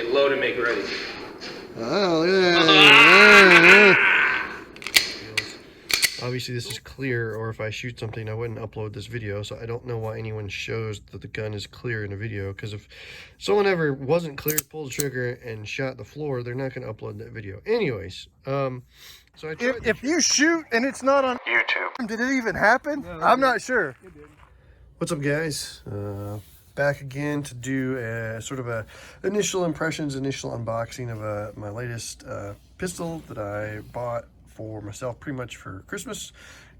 load and make ready. Oh, look at that. Obviously this is clear, or if I shoot something I wouldn't upload this video, so I don't know why anyone shows that the gun is clear in a video, because if someone ever wasn't clear, pulled the trigger and shot the floor, they're not going to upload that video. Anyways, so I tried if you shoot and it's not on YouTube, did it even happen? No, I'm not sure. What's up, guys? Back again to do a sort of a initial impressions, initial unboxing of my latest pistol that I bought for myself pretty much for Christmas.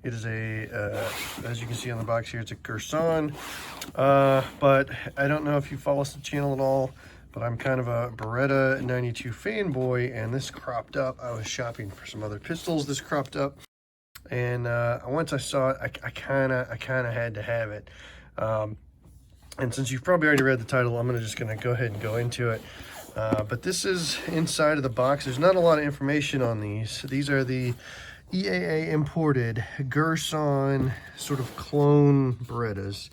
It is as you can see on the box here, it's a GIRSAN, but I don't know if you follow the channel at all, but I'm kind of a Beretta 92 fanboy, and this cropped up. I was shopping for some other pistols, this cropped up, and once I saw it, I kind of had to have it. And since you've probably already read the title, I'm just gonna go ahead and go into it. But this is inside of the box. There's not a lot of information on these. These are the EAA imported GIRSAN sort of clone Berettas.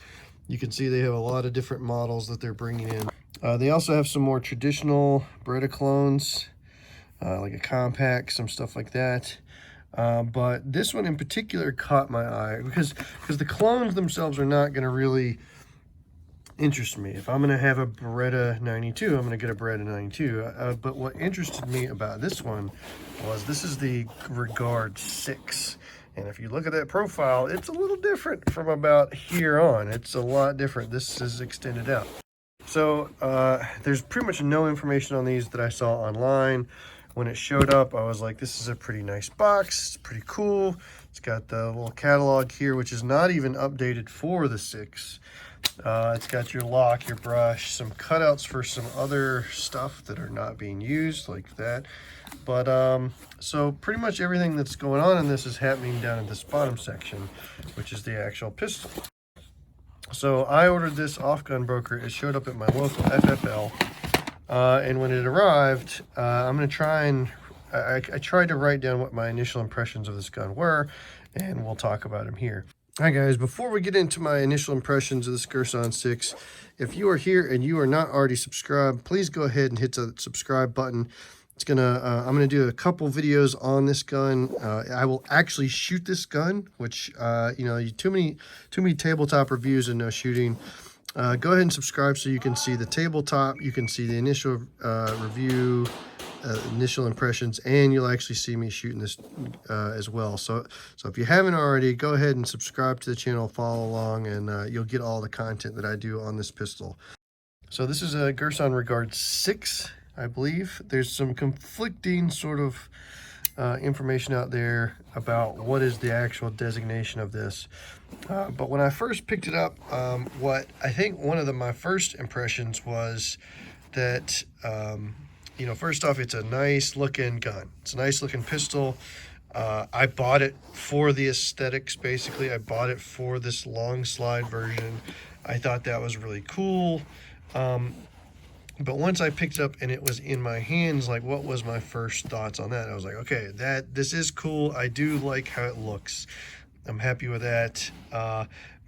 You can see they have a lot of different models that they're bringing in. They also have some more traditional Beretta clones, like a compact, some stuff like that. But this one in particular caught my eye because the clones themselves are not going to really interest me. If I'm going to have a Beretta 92, I'm going to get a Beretta 92. But what interested me about this one was this is the Regard 6. And if you look at that profile, it's a little different from about here on. It's a lot different. This is extended out. So there's pretty much no information on these that I saw online. When it showed up, I was like, this is a pretty nice box. It's pretty cool. It's got the little catalog here, which is not even updated for the 6. It's got your lock, your brush, some cutouts for some other stuff that are not being used, like that. But so pretty much everything that's going on in this is happening down in this bottom section, which is the actual pistol. So I ordered this off Gunbroker. It showed up at my local FFL, and when it arrived, I'm going to try and I tried to write down what my initial impressions of this gun were, and we'll talk about them here. Hi guys, before we get into my initial impressions of this GIRSAN 6, if you are here and you are not already subscribed, please go ahead and hit the subscribe button. It's gonna I'm gonna do a couple videos on this gun. I will actually shoot this gun, which you know, too many tabletop reviews and no shooting. Go ahead and subscribe so you can see the tabletop, you can see the initial review, initial impressions, and you'll actually see me shooting this as well. So if you haven't already, go ahead and subscribe to the channel, follow along, and you'll get all the content that I do on this pistol. So this is a GIRSAN Regard 6, I believe. There's some conflicting sort of information out there about what is the actual designation of this. But when I first picked it up, what I think one of my first impressions was that you know, first off, it's a nice looking gun. It's a nice looking pistol. I bought it for the aesthetics, basically. I bought it for this long slide version. I thought that was really cool. But once I picked it up and it was in my hands, like, what was my first thoughts on that? I was like, okay, this is cool. I do like how it looks. I'm happy with that.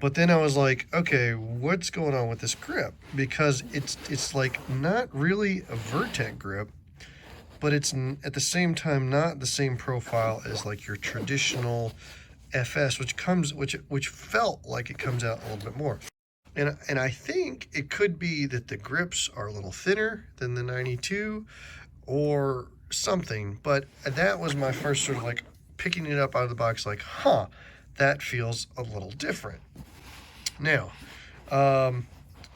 But then I was like, okay, what's going on with this grip? Because it's like not really a Vertec grip, but it's at the same time not the same profile as like your traditional FS, which felt like it comes out a little bit more. And I think it could be that the grips are a little thinner than the 92 or something. But that was my first sort of like picking it up out of the box, like, huh, that feels a little different. Now,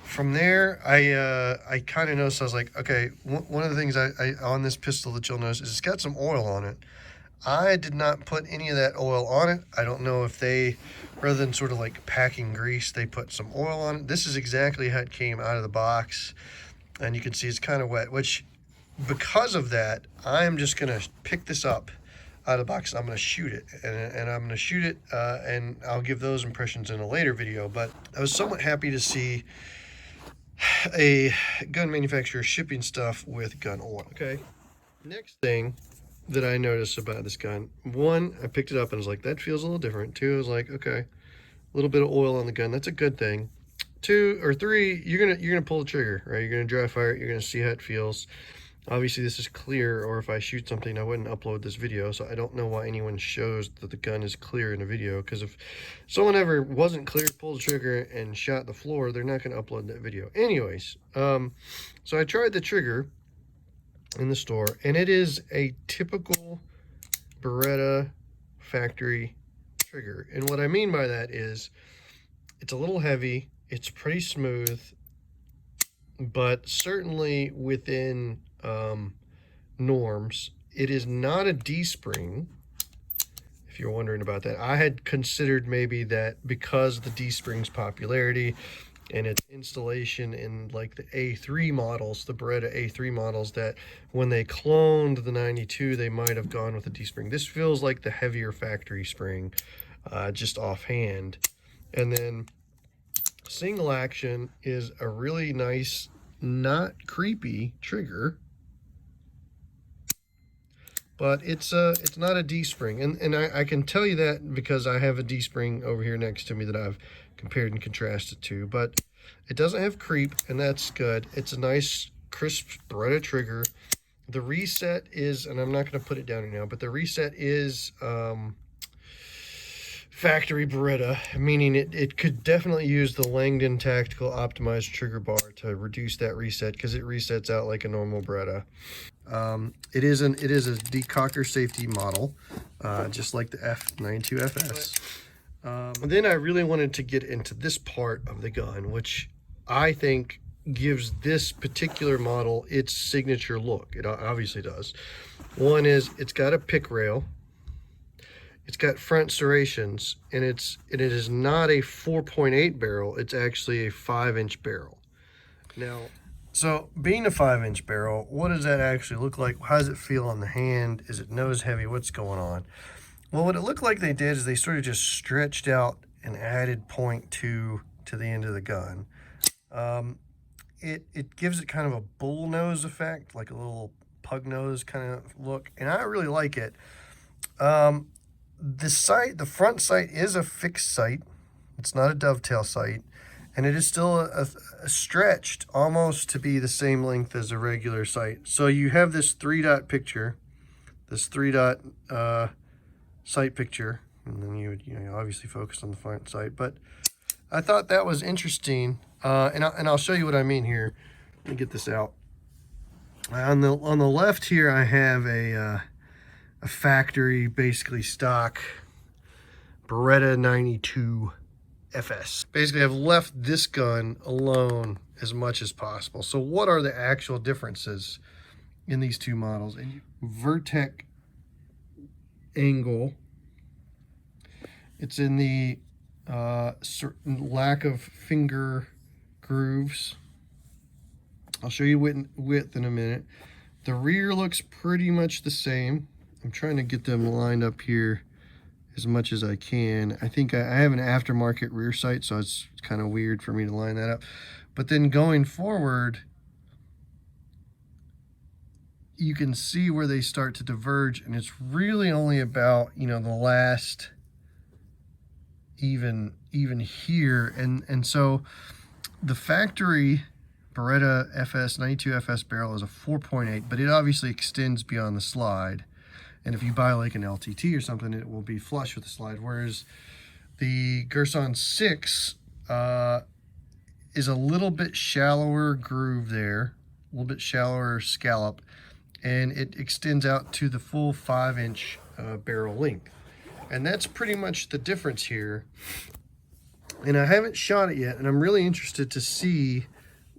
from there, I kind of noticed, I was like, okay, one of the things I on this pistol that you'll notice is it's got some oil on it. I did not put any of that oil on it. I don't know if they, rather than sort of like packing grease, they put some oil on it. This is exactly how it came out of the box. And you can see it's kind of wet, which because of that, I'm just going to pick this up out of the box. I'm going to shoot it, and I'm going to shoot it, and I'll give those impressions in a later video. But I was somewhat happy to see a gun manufacturer shipping stuff with gun oil. Okay, next thing that I noticed about this gun, one, I picked it up and was like, that feels a little different. Two, I was like, okay, a little bit of oil on the gun, that's a good thing. 2 or 3, you're gonna pull the trigger, right? You're gonna dry fire it, you're gonna see how it feels. Obviously this is clear, or if I shoot something I wouldn't upload this video, so I don't know why anyone shows that the gun is clear in a video, because if someone ever wasn't clear, pulled the trigger and shot the floor, they're not going to upload that video. Anyways, so I tried the trigger in the store, and it is a typical Beretta factory trigger. And what I mean by that is it's a little heavy, it's pretty smooth, but certainly within norms. It is not a D-spring, if you're wondering about that. I had considered maybe that because the D-spring's popularity and its installation in like the A3 models, the Beretta A3 models, that when they cloned the 92 they might have gone with a D-spring. This feels like the heavier factory spring, just offhand. And then single action is a really nice, not creepy trigger, but it's not a D-spring, and I can tell you that because I have a D-spring over here next to me that I've compared and contrasted to. But it doesn't have creep, and that's good. It's a nice crisp Beretta trigger. The reset is, and I'm not going to put it down right now, but the reset is factory Beretta, meaning it could definitely use the Langdon Tactical optimized trigger bar to reduce that reset, because it resets out like a normal Beretta. It is a Decocker safety model, just like the F92FS. And then I really wanted to get into this part of the gun, which I think gives this particular model its signature look. It obviously does. One is it's got a pick rail. It's got front serrations, and it is not a 4.8 barrel. It's actually a 5-inch barrel. Now, so being a 5-inch barrel, what does that actually look like? How does it feel on the hand? Is it nose heavy? What's going on? Well, what it looked like they did is they sort of just stretched out an added .2 to the end of the gun. It gives it kind of a bull nose effect, like a little pug nose kind of look, and I really like it. The front sight is a fixed sight. It's not a dovetail sight, and it is still a stretched almost to be the same length as a regular sight. So you have this 3-dot picture, this 3-dot sight picture, and then you would obviously focus on the front sight. But I thought that was interesting, and I'll show you what I mean here. Let me get this out. On the left here, I have a factory, basically stock Beretta 92 FS. Basically, I've left this gun alone as much as possible. So what are the actual differences in these two models? And Vertec angle, it's in the certain lack of finger grooves. I'll show you width in a minute. The rear looks pretty much the same. I'm trying to get them lined up here as much as I can. I think I have an aftermarket rear sight, so it's kind of weird for me to line that up. But then going forward, you can see where they start to diverge, and it's really only about, the last even here. And so the factory Beretta FS 92 FS barrel is a 4.8, but it obviously extends beyond the slide. And if you buy like an LTT or something, it will be flush with the slide. Whereas the GIRSAN 6 is a little bit shallower groove there, a little bit shallower scallop, and it extends out to the full 5-inch barrel length. And that's pretty much the difference here. And I haven't shot it yet, and I'm really interested to see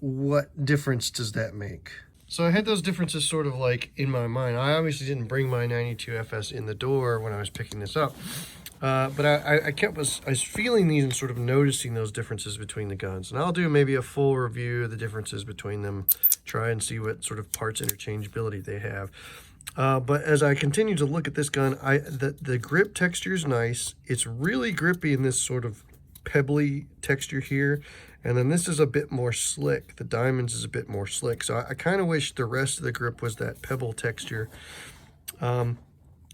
what difference does that make. So I had those differences sort of like in my mind. I obviously didn't bring my 92 FS in the door when I was picking this up, but I was feeling these and sort of noticing those differences between the guns. And I'll do maybe a full review of the differences between them, try and see what sort of parts interchangeability they have. But as I continue to look at this gun, the grip texture is nice. It's really grippy in this sort of pebbly texture here. And then this is a bit more slick. The diamonds is a bit more slick. So I kind of wish the rest of the grip was that pebble texture.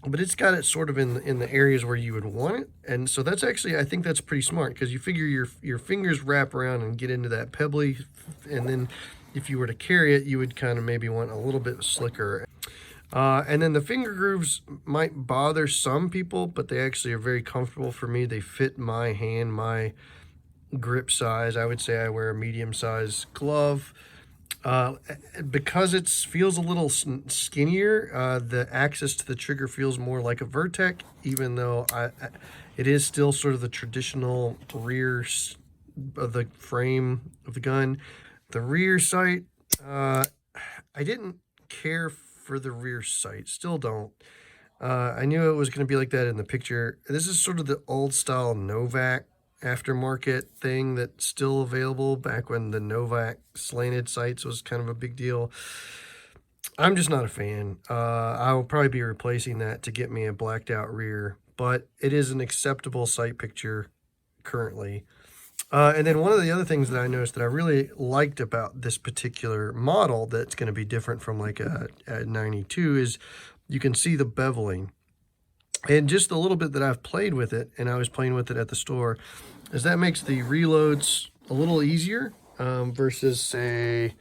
but it's got it sort of in the areas where you would want it. And so that's actually, I think that's pretty smart, because you figure your fingers wrap around and get into that pebbly, and then if you were to carry it, you would kind of maybe want a little bit slicker. And then the finger grooves might bother some people, but they actually are very comfortable for me. They fit my hand, my grip size. I would say I wear a medium size glove. Because it feels a little skinnier, the access to the trigger feels more like a Vertec, even though it is still sort of the traditional rear of the frame of the gun. The rear sight, I didn't care for the rear sight, still don't. I knew it was going to be like that in the picture. This is sort of the old style Novak aftermarket thing that's still available, back when the Novak slanted sights was kind of a big deal. I'm just not a fan. I will probably be replacing that to get me a blacked out rear, but it is an acceptable sight picture currently. And then one of the other things that I noticed that I really liked about this particular model that's going to be different from like a 92 is you can see the beveling. And just a little bit that I've played with it, and I was playing with it at the store, is that makes the reloads a little easier versus, say,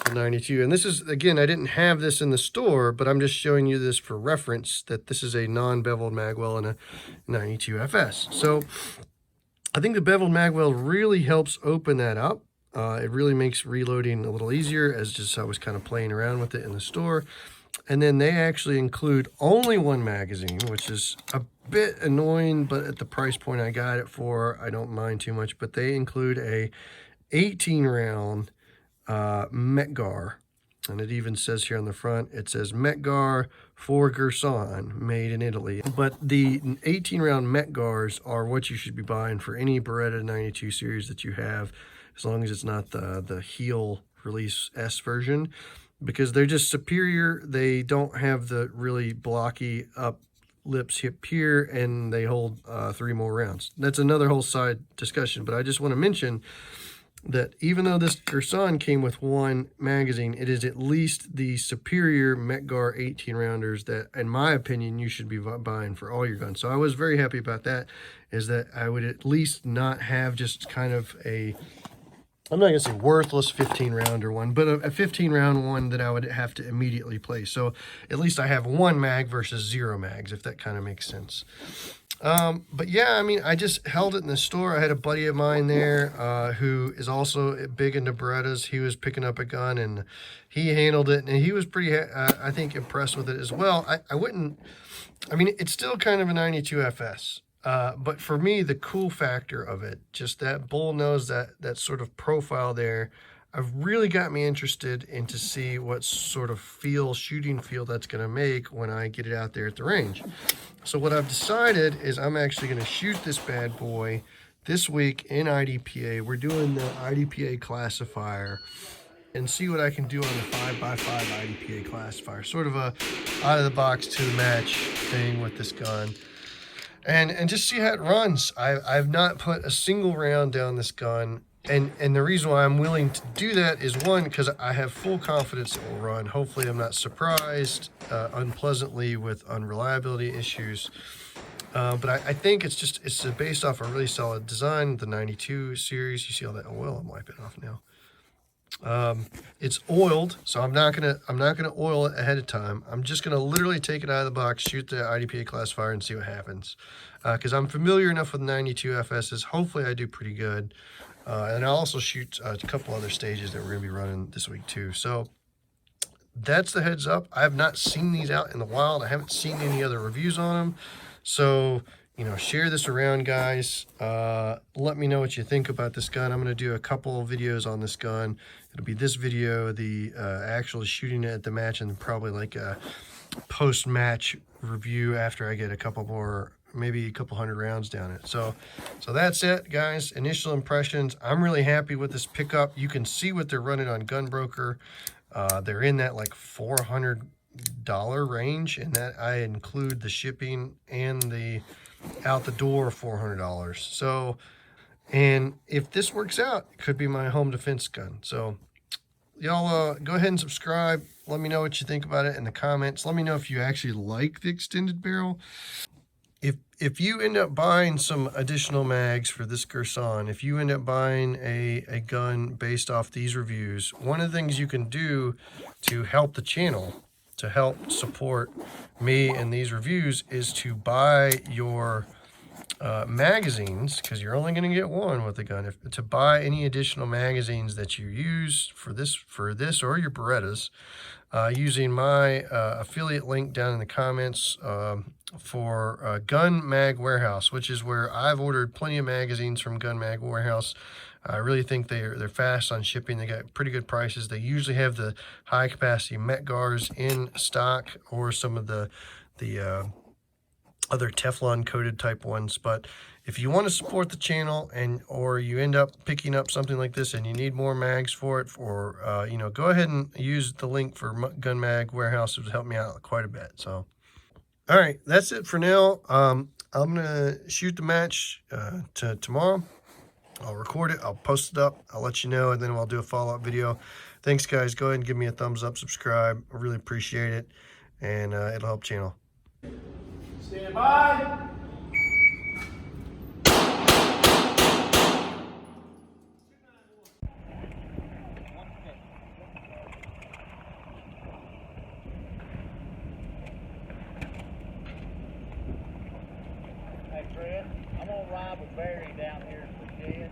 the 92. And this is, again, I didn't have this in the store, but I'm just showing you this for reference, that this is a non-beveled Magwell and a 92 FS. So I think the beveled Magwell really helps open that up. It really makes reloading a little easier, as just I was kind of playing around with it in the store. And then they actually include only one magazine, which is a bit annoying, but at the price point I got it for, I don't mind too much. But they include a 18-round Magwell, and it even says here on the front, it says Magwell for GIRSAN, made in Italy. But the 18-round Magwells are what you should be buying for any Beretta 92 series that you have, as long as it's not the heel release S version, because they're just superior. They don't have the really blocky up lips hip here, and they hold 3 more rounds. That's another whole side discussion, but I just want to mention that even though this GIRSAN came with one magazine, it is at least the superior Magwell 18-rounders that, in my opinion, you should be buying for all your guns. So I was very happy about that, is that I would at least not have just kind of a, I'm not going to say worthless 15-rounder one, but a 15-round one that I would have to immediately place. So at least I have 1 mag versus 0 mags, if that kind of makes sense. But yeah, I mean, I just held it in the store. I had a buddy of mine there who is also big into Berettas. He was picking up a gun, and he handled it, and he was pretty, I think, impressed with it as well. I wouldn't, I mean, it's still kind of a 92 FS. But for me, the cool factor of it, just that bull nose, that sort of profile there, I've really got me interested in to see what sort of shooting feel that's going to make when I get it out there at the range. So what I've decided is I'm actually going to shoot this bad boy this week in IDPA. We're doing the IDPA classifier and see what I can do on the 5x5 IDPA classifier. Sort of a out-of-the-box to-match thing with this gun. And just see how it runs. I've not put a single round down this gun, and the reason why I'm willing to do that is, one, because I have full confidence it will run. Hopefully I'm not surprised unpleasantly with unreliability issues. But I think it's based off a really solid design, the 92 series. You see all that oil? I'm wiping off now. It's oiled, so I'm not gonna oil it ahead of time. I'm just gonna literally take it out of the box, shoot the IDPA classifier, and see what happens. Because I'm familiar enough with 92 FSs. Hopefully I do pretty good. And I'll also shoot a couple other stages that we're gonna be running this week too. So that's the heads up. I have not seen these out in the wild. I haven't seen any other reviews on them. So, you know, share this around, guys. Let me know what you think about this gun. I'm going to do a couple of videos on this gun. It'll be this video, the actual shooting it at the match, and probably like a post-match review after I get a couple more, maybe a couple hundred rounds down it. So that's it, guys. Initial impressions. I'm really happy with this pickup. You can see what they're running on Gunbroker. They're in that like $400 range, and that I include the shipping and the out the door $400. So, and if this works out, it could be my home defense gun. So y'all go ahead and subscribe. Let me know what you think about it in the comments. Let me know if you actually like the extended barrel. If you end up buying some additional mags for this Girsan, if you end up buying a gun based off these reviews, one of the things you can do to help the channel, to help support me and these reviews, is to buy your magazines, because you're only going to get one with the gun. To buy any additional magazines that you use for this or your Berettas, using my affiliate link down in the comments for Gun Mag Warehouse, which is where I've ordered plenty of magazines from Gun Mag Warehouse. I really think they're fast on shipping. They got pretty good prices. They usually have the high capacity METGARs in stock, or some of the other Teflon coated type ones. But if you want to support the channel, or you end up picking up something like this and you need more mags for it, or you know, go ahead and use the link for Gun Mag Warehouse. It would help me out quite a bit. So all right, that's it for now. I'm gonna shoot the match to tomorrow. I'll record it, I'll post it up, I'll let you know, and then I'll do a follow-up video. Thanks guys, go ahead and give me a thumbs up, subscribe. I really appreciate it, and it'll help channel. Stand by. Hey Fred, I'm gonna ride with Barry down here in Virginia.